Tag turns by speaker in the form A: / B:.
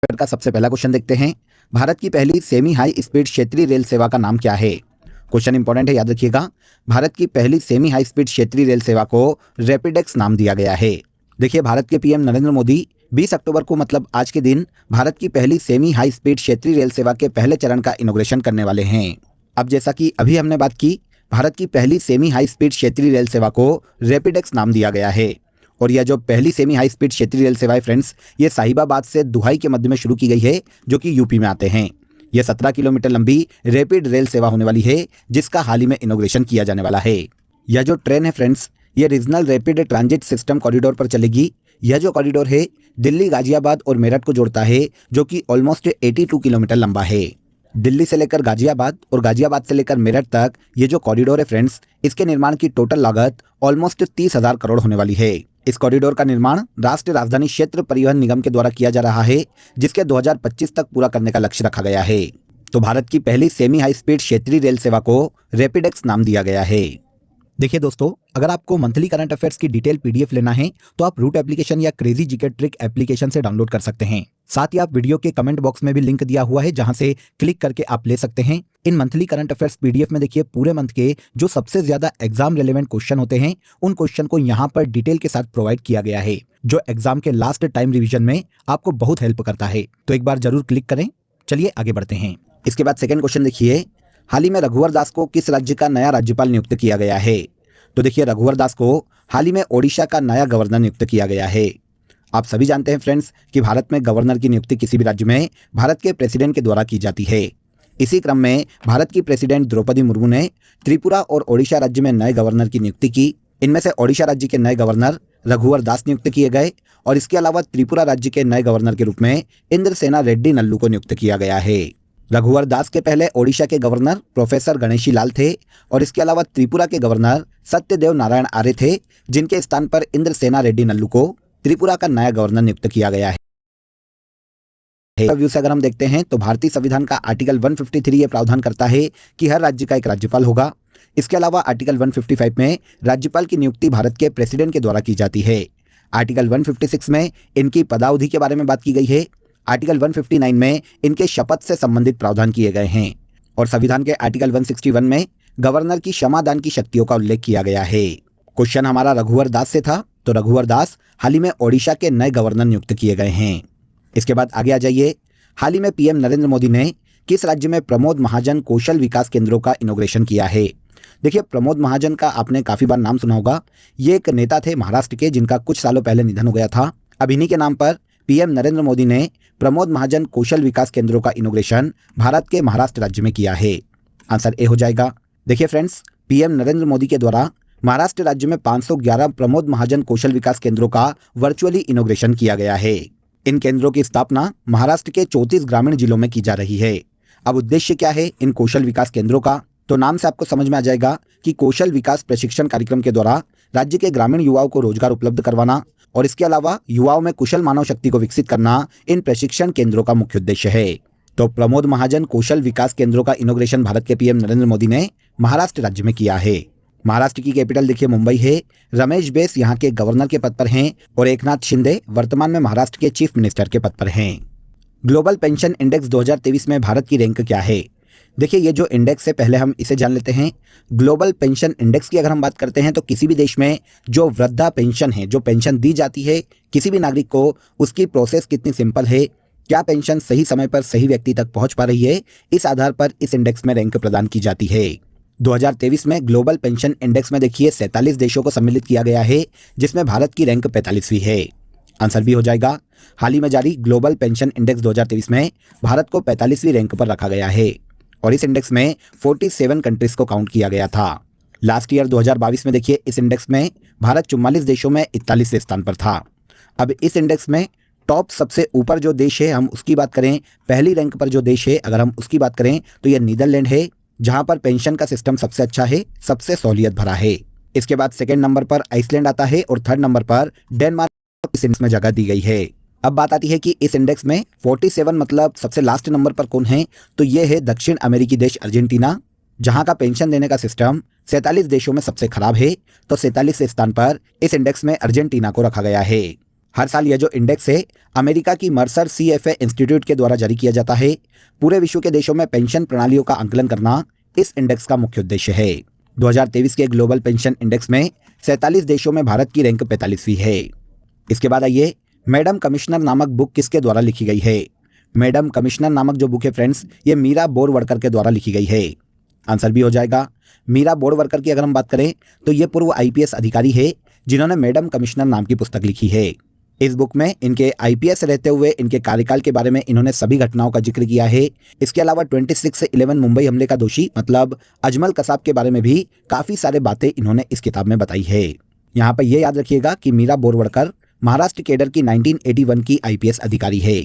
A: का सबसे पहला क्वेश्चन देखते हैं। भारत की पहली सेमी हाई स्पीड क्षेत्रीय रेल सेवा का नाम क्या है? क्वेश्चन इंपॉर्टेंट है, याद रखिएगा। भारत की पहली सेमी हाई स्पीड क्षेत्रीय रेल सेवा को रैपिडेक्स नाम दिया गया है। देखिए, भारत के पीएम नरेंद्र मोदी 20 अक्टूबर को मतलब आज के दिन भारत की पहली सेमी हाई स्पीड क्षेत्रीय रेल सेवा के पहले चरण का इनॉग्रेशन करने वाले हैं। अब जैसा कि अभी हमने बात की, भारत की पहली सेमी हाई स्पीड क्षेत्रीय रेल सेवा को रैपिडेक्स नाम दिया गया है। और यह जो पहली सेमी हाई स्पीड क्षेत्रीय रेल सेवा है फ्रेंड्स, ये साहिबाबाद से दुहाई के मध्य में शुरू की गई है, जो कि यूपी में आते हैं। यह 17 किलोमीटर लंबी रैपिड रेल सेवा होने वाली है, जिसका हाल ही में इनॉग्रेशन किया जाने वाला है। यह जो ट्रेन है फ्रेंड्स, ये regional rapid transit system corridor पर चलेगी। यह जो कॉरिडोर है दिल्ली, गाजियाबाद और मेरठ को जोड़ता है, जो कि ऑलमोस्ट 82 किलोमीटर लंबा है। दिल्ली से लेकर गाजियाबाद और गाजियाबाद से लेकर मेरठ तक ये जो कॉरिडोर है फ्रेंड्स, इसके निर्माण की टोटल लागत ऑलमोस्ट 30,000 करोड़ होने वाली है। इस कॉरिडोर का निर्माण राष्ट्रीय राजधानी क्षेत्र परिवहन निगम के द्वारा किया जा रहा है, जिसके 2025 तक पूरा करने का लक्ष्य रखा गया है। तो भारत की पहली सेमी हाई स्पीड क्षेत्रीय रेल सेवा को रैपिडेक्स नाम दिया गया है। देखिए दोस्तों, अगर आपको मंथली करंट अफेयर्स की डिटेल पीडीएफ लेना है तो आप रूट एप्लीकेशन या क्रेजी जीके ट्रिक एप्लीकेशन से डाउनलोड कर सकते हैं। साथ ही आप वीडियो के कमेंट बॉक्स में भी लिंक दिया हुआ है, जहां से क्लिक करके आप ले सकते हैं। इन मंथली करंट अफेयर्स पीडीएफ में देखिए पूरे मंथ के जो सबसे ज्यादा एग्जाम रिलेवेंट क्वेश्चन होते हैं, उन क्वेश्चन को यहाँ पर डिटेल के साथ प्रोवाइड किया गया है, जो एग्जाम के लास्ट टाइम रिविजन में आपको बहुत हेल्प करता है। तो एक बार जरूर क्लिक करें। चलिए आगे बढ़ते हैं। इसके बाद सेकंड क्वेश्चन देखिए, हाल ही में रघुवर दास को किस राज्य का नया राज्यपाल नियुक्त किया गया है? तो देखिए, रघुवर दास को हाल ही में ओडिशा का नया गवर्नर नियुक्त किया गया है। आप सभी जानते हैं फ्रेंड्स कि भारत में गवर्नर की नियुक्ति किसी भी राज्य में भारत के प्रेसिडेंट के द्वारा की जाती है। इसी क्रम में भारत की प्रेसिडेंट द्रौपदी मुर्मू ने त्रिपुरा और ओडिशा राज्य में नए गवर्नर की नियुक्ति की। इनमें से ओडिशा राज्य के नए गवर्नर रघुवर दास नियुक्त किए गए और इसके अलावा त्रिपुरा राज्य के नए गवर्नर के रूप में इंद्रसेना रेड्डी नल्लू को नियुक्त किया गया है। रघुवर दास के पहले ओडिशा के गवर्नर प्रोफेसर गणेशी लाल थे और इसके अलावा त्रिपुरा के गवर्नर सत्यदेव नारायण आर्य थे, जिनके स्थान पर इंद्रसेना रेड्डी नल्लू को त्रिपुरा का नया गवर्नर नियुक्त किया गया है। व्यू से अगर हम देखते हैं तो भारतीय संविधान का आर्टिकल 153 ये प्रावधान करता है कि हर राज्य का एक राज्यपाल होगा। इसके अलावा आर्टिकल 155 में राज्यपाल की नियुक्ति भारत के प्रेसिडेंट के द्वारा की जाती है। आर्टिकल 156 में इनकी पदावधि के बारे में बात की गई है। आर्टिकल 159 में इनके शपथ से संबंधित प्रावधान किए गए हैं और संविधान के आर्टिकल 161 में गवर्नर की क्षमादान की शक्तियों का उल्लेख किया गया है। क्वेश्चन हमारा रघुवर दास से था, तो रघुवर दास हाल ही में ओडिशा के नए गवर्नर नियुक्त किए गए हैं। इसके बाद आगे आ जाइए। हाल ही में पीएम नरेंद्र मोदी ने किस राज्य में प्रमोद महाजन कौशल विकास केंद्रों का इनॉग्रेशन किया है? देखिए, प्रमोद महाजन का आपने काफी बार नाम सुना होगा। ये एक नेता थे महाराष्ट्र के, जिनका कुछ सालों पहले निधन हो गया था। अब इन्हीं के नाम पर पीएम नरेंद्र मोदी ने प्रमोद महाजन कौशल विकास केंद्रों का इनॉग्रेशन भारत के महाराष्ट्र राज्य में किया है। आंसर ए हो जाएगा। देखिए फ्रेंड्स, पीएम नरेंद्र मोदी के द्वारा महाराष्ट्र राज्य में 511 प्रमोद महाजन कौशल विकास केंद्रों का वर्चुअली इनॉग्रेशन किया गया है। इन केंद्रों की स्थापना महाराष्ट्र के 34 ग्रामीण जिलों में की जा रही है। अब उद्देश्य क्या है इन कौशल विकास केंद्रों का? तो नाम से आपको समझ में आ जाएगा कि कौशल विकास प्रशिक्षण कार्यक्रम के द्वारा राज्य के ग्रामीण युवाओं को रोजगार उपलब्ध करवाना और इसके अलावा युवाओं में कुशल मानव शक्ति को विकसित करना इन प्रशिक्षण केंद्रों का मुख्य उद्देश्य है। तो प्रमोद महाजन कौशल विकास केंद्रों का इनॉग्रेशन भारत के पीएम नरेंद्र मोदी ने महाराष्ट्र राज्य में किया है। महाराष्ट्र की कैपिटल देखिए मुंबई है। रमेश बैस यहाँ के गवर्नर के पद पर हैं और एकनाथ शिंदे वर्तमान में महाराष्ट्र के चीफ मिनिस्टर के पद पर हैं। ग्लोबल पेंशन इंडेक्स 2023 में भारत की रैंक क्या है? देखिए, ये जो इंडेक्स है पहले हम इसे जान लेते हैं। ग्लोबल पेंशन इंडेक्स की अगर हम बात करते हैं तो किसी भी देश में जो वृद्धा पेंशन है, जो पेंशन दी जाती है किसी भी नागरिक को, उसकी प्रोसेस कितनी सिंपल है, क्या पेंशन सही समय पर सही व्यक्ति तक पहुंच पा रही है, इस आधार पर इस इंडेक्स में रैंक प्रदान की जाती है। 2023 में ग्लोबल पेंशन इंडेक्स में देखिए 47 देशों को सम्मिलित किया गया है, जिसमें भारत की रैंक 45वीं है। आंसर भी हो जाएगा। हाल ही में जारी ग्लोबल पेंशन इंडेक्स 2023 में भारत को 45वीं रैंक पर रखा गया है और इस इंडेक्स में 47 कंट्रीज को काउंट किया गया था। लास्ट ईयर 2022 में देखिए इस इंडेक्स में भारत 44 देशों में 41वें स्थान पर था। अब इस इंडेक्स में टॉप सबसे ऊपर जो देश है, हम उसकी बात करें, पहली रैंक पर जो देश है अगर हम उसकी बात करें तो यह नीदरलैंड है, जहां पर पेंशन का सिस्टम सबसे अच्छा है, सबसे सहूलियत भरा है। इसके बाद सेकंड नंबर पर आइसलैंड आता है और थर्ड नंबर पर डेनमार्क इस इंडेक्स में जगह दी गई है। अब बात आती है कि इस इंडेक्स में 47 मतलब सबसे लास्ट नंबर पर कौन है? तो ये है दक्षिण अमेरिकी देश अर्जेंटीना, जहां का पेंशन देने का सिस्टम 47 देशों में सबसे खराब है। तो 47वें स्थान पर इस इंडेक्स में अर्जेंटीना को रखा गया है। हर साल यह जो इंडेक्स है अमेरिका की मर्सर CFA इंस्टीट्यूट के द्वारा जारी किया जाता है। पूरे विश्व के देशों में पेंशन प्रणालियों का आंकलन करना इस इंडेक्स का मुख्य उद्देश्य है। 2023 के ग्लोबल पेंशन इंडेक्स में 47 देशों में भारत की रैंक 45वीं है। इसके बाद आइए, मैडम कमिश्नर नामक बुक किसके द्वारा लिखी गई है? मैडम कमिश्नर नामक जो बुक है फ्रेंड्स, ये मीरा बोरवडकर के द्वारा लिखी गई है। आंसर भी हो जाएगा। मीरा बोरवडकर की अगर हम बात करें तो ये पूर्व IPS अधिकारी है जिन्होंने मैडम कमिश्नर नाम की पुस्तक लिखी है। इस बुक में इनके IPS रहते हुए इनके कार्यकाल के बारे में इन्होंने सभी घटनाओं का जिक्र किया है। इसके अलावा 26/11 मुंबई हमले का दोषी मतलब अजमल कसाब के बारे में भी काफ़ी सारे बातें इन्होंने इस किताब में बताई है। यहाँ पर यह याद रखिएगा कि मीरा बोरवडकर महाराष्ट्र कैडर की 1981 की IPS अधिकारी है।